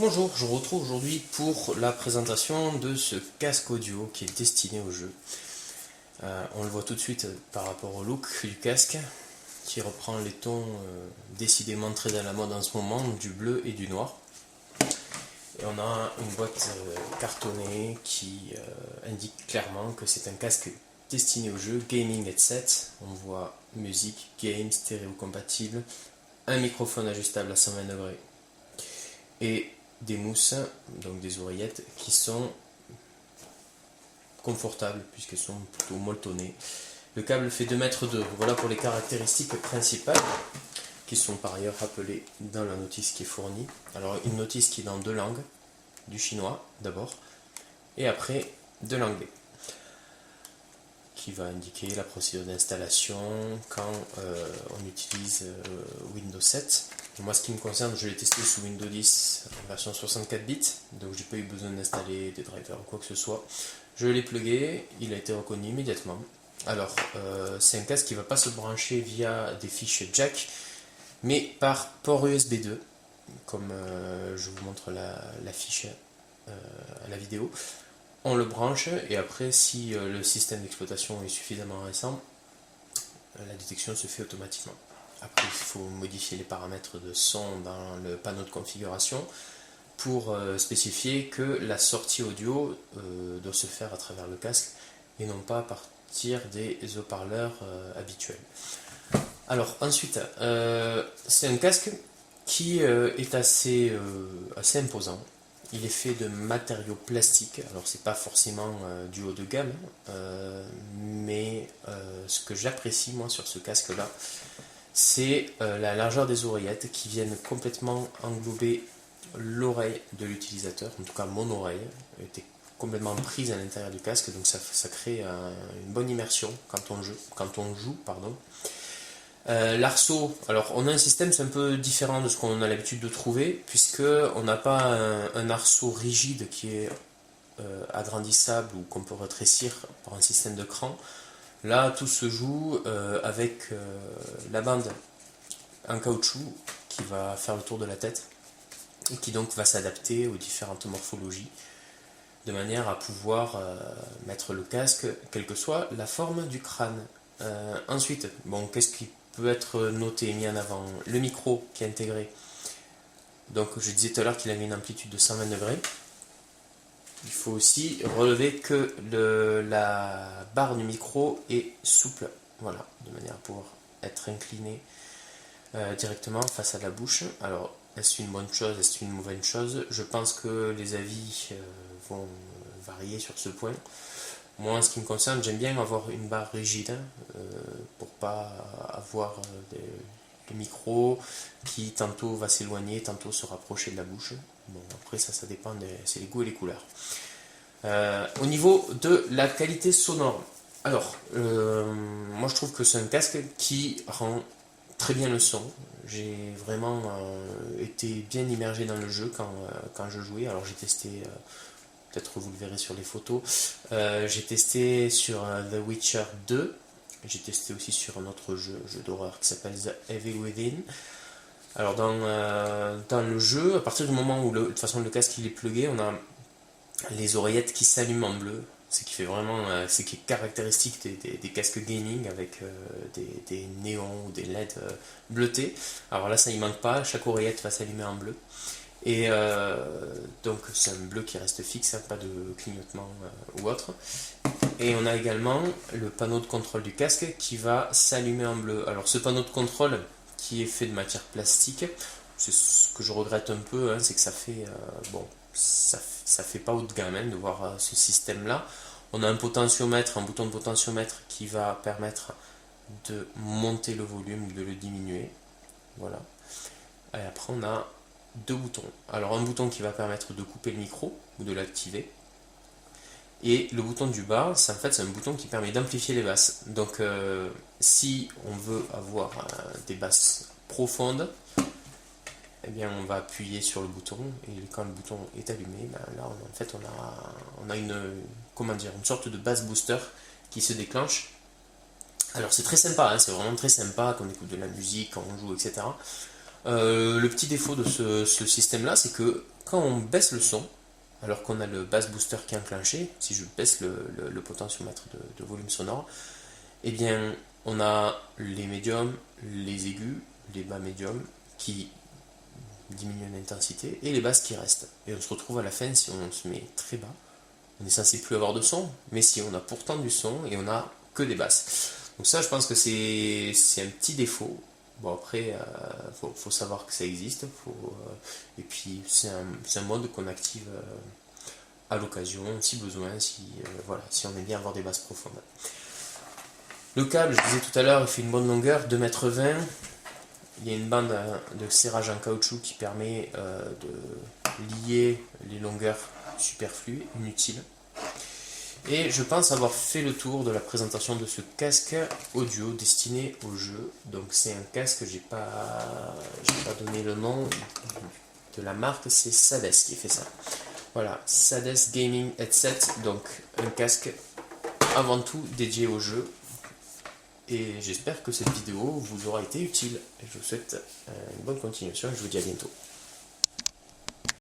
Bonjour, je vous retrouve aujourd'hui pour la présentation de ce casque audio qui est destiné au jeu. On le voit tout de suite par rapport au look du casque qui reprend les tons décidément très à la mode en ce moment, du bleu et du noir. Et on a une boîte cartonnée qui indique clairement que c'est un casque destiné au jeu, gaming headset. On voit musique, game, stéréo compatible, un microphone ajustable à 120 degrés et des mousses, donc des oreillettes qui sont confortables puisqu'elles sont plutôt molletonnées. Le câble fait 2 mètres 2. Voilà pour les caractéristiques principales qui sont par ailleurs rappelées dans la notice qui est fournie. Alors une notice qui est dans 2 langues, du chinois d'abord et après de l'anglais, qui va indiquer la procédure d'installation quand on utilise Windows 7. Moi, ce qui me concerne, je l'ai testé sous Windows 10 en version 64 bits, donc j'ai pas eu besoin d'installer des drivers ou quoi que ce soit. Je l'ai plugué, il a été reconnu immédiatement. Alors, c'est un casque qui ne va pas se brancher via des fiches jack, mais par port USB 2, comme je vous montre la fiche à la vidéo. On le branche et après, si le système d'exploitation est suffisamment récent, la détection se fait automatiquement. Après, il faut modifier les paramètres de son dans le panneau de configuration pour spécifier que la sortie audio doit se faire à travers le casque et non pas à partir des haut-parleurs habituels. Alors ensuite, c'est un casque qui est assez imposant. Il est fait de matériaux plastiques, alors c'est pas forcément du haut de gamme, mais ce que j'apprécie moi sur ce casque là, c'est la largeur des oreillettes qui viennent complètement englober l'oreille de l'utilisateur, en tout cas mon oreille était complètement prise à l'intérieur du casque, donc ça crée une bonne immersion quand on joue. L'arceau, alors on a un système c'est un peu différent de ce qu'on a l'habitude de trouver, puisque on n'a pas un arceau rigide qui est agrandissable ou qu'on peut rétrécir par un système de cran. Là, tout se joue avec la bande en caoutchouc qui va faire le tour de la tête et qui donc va s'adapter aux différentes morphologies de manière à pouvoir mettre le casque quelle que soit la forme du crâne. Ensuite, qu'est-ce qui peut être noté et mis en avant? Le micro qui est intégré. Donc, je disais tout à l'heure qu'il avait une amplitude de 120 degrés. Il faut aussi relever que la barre du micro est souple, voilà, de manière à pouvoir être incliné directement face à la bouche. Alors, est-ce une bonne chose, est-ce une mauvaise chose? Je pense que les avis vont varier sur ce point. Moi, en ce qui me concerne, j'aime bien avoir une barre rigide pour pas avoir des micros qui tantôt va s'éloigner, tantôt se rapprocher de la bouche. Bon, après ça dépend, c'est les goûts et les couleurs. Au niveau de la qualité sonore, alors, moi je trouve que c'est un casque qui rend très bien le son. J'ai vraiment été bien immergé dans le jeu quand je jouais. Alors j'ai testé, peut-être vous le verrez sur les photos, j'ai testé sur The Witcher 2, j'ai testé aussi sur un autre jeu d'horreur qui s'appelle The Evil Within. Alors dans le jeu, à partir du moment où de toute façon le casque il est plugué, on a les oreillettes qui s'allument en bleu, ce qui fait vraiment, ce qui est caractéristique des casques gaming avec des néons ou des LED bleutés. Alors là ça y manque pas, chaque oreillette va s'allumer en bleu. Et donc c'est un bleu qui reste fixe, pas de clignotement ou autre. Et on a également le panneau de contrôle du casque qui va s'allumer en bleu. Alors ce panneau de contrôle qui est fait de matière plastique, c'est ce que je regrette un peu, c'est que ça fait ça fait pas haut de gamme de voir ce système là. On a un potentiomètre, un bouton de potentiomètre qui va permettre de monter le volume ou de le diminuer, voilà. Et après on a 2 boutons. Alors un bouton qui va permettre de couper le micro ou de l'activer, et le bouton du bas, c'est un bouton qui permet d'amplifier les basses. Donc si on veut avoir des basses profondes, eh bien on va appuyer sur le bouton, et quand le bouton est allumé, là en fait on a une sorte de bass booster qui se déclenche. Alors c'est très sympa, c'est vraiment très sympa quand on écoute de la musique, quand on joue, etc. Le petit défaut de ce système-là, c'est que quand on baisse le son, alors qu'on a le bass booster qui est enclenché, si je baisse le potentiomètre de volume sonore, eh bien, on a les médiums, les aigus, les bas médiums qui diminuent d'intensité et les basses qui restent. Et on se retrouve à la fin, si on se met très bas, on est censé plus avoir de son, mais si on a pourtant du son et on a que des basses. Donc ça, je pense que c'est un petit défaut. Bon, après, faut savoir que ça existe. Et puis, c'est un mode qu'on active à l'occasion, si besoin, voilà, si on aime bien avoir des basses profondes. Le câble, je disais tout à l'heure, il fait une bonne longueur, 2,20 m. Il y a une bande de serrage en caoutchouc qui permet de lier les longueurs superflues, inutiles. Et je pense avoir fait le tour de la présentation de ce casque audio destiné au jeu. Donc c'est un casque, j'ai pas donné le nom de la marque, c'est Sades qui fait ça. Voilà, Sades Gaming Headset, donc un casque avant tout dédié au jeu. Et j'espère que cette vidéo vous aura été utile. Je vous souhaite une bonne continuation et je vous dis à bientôt.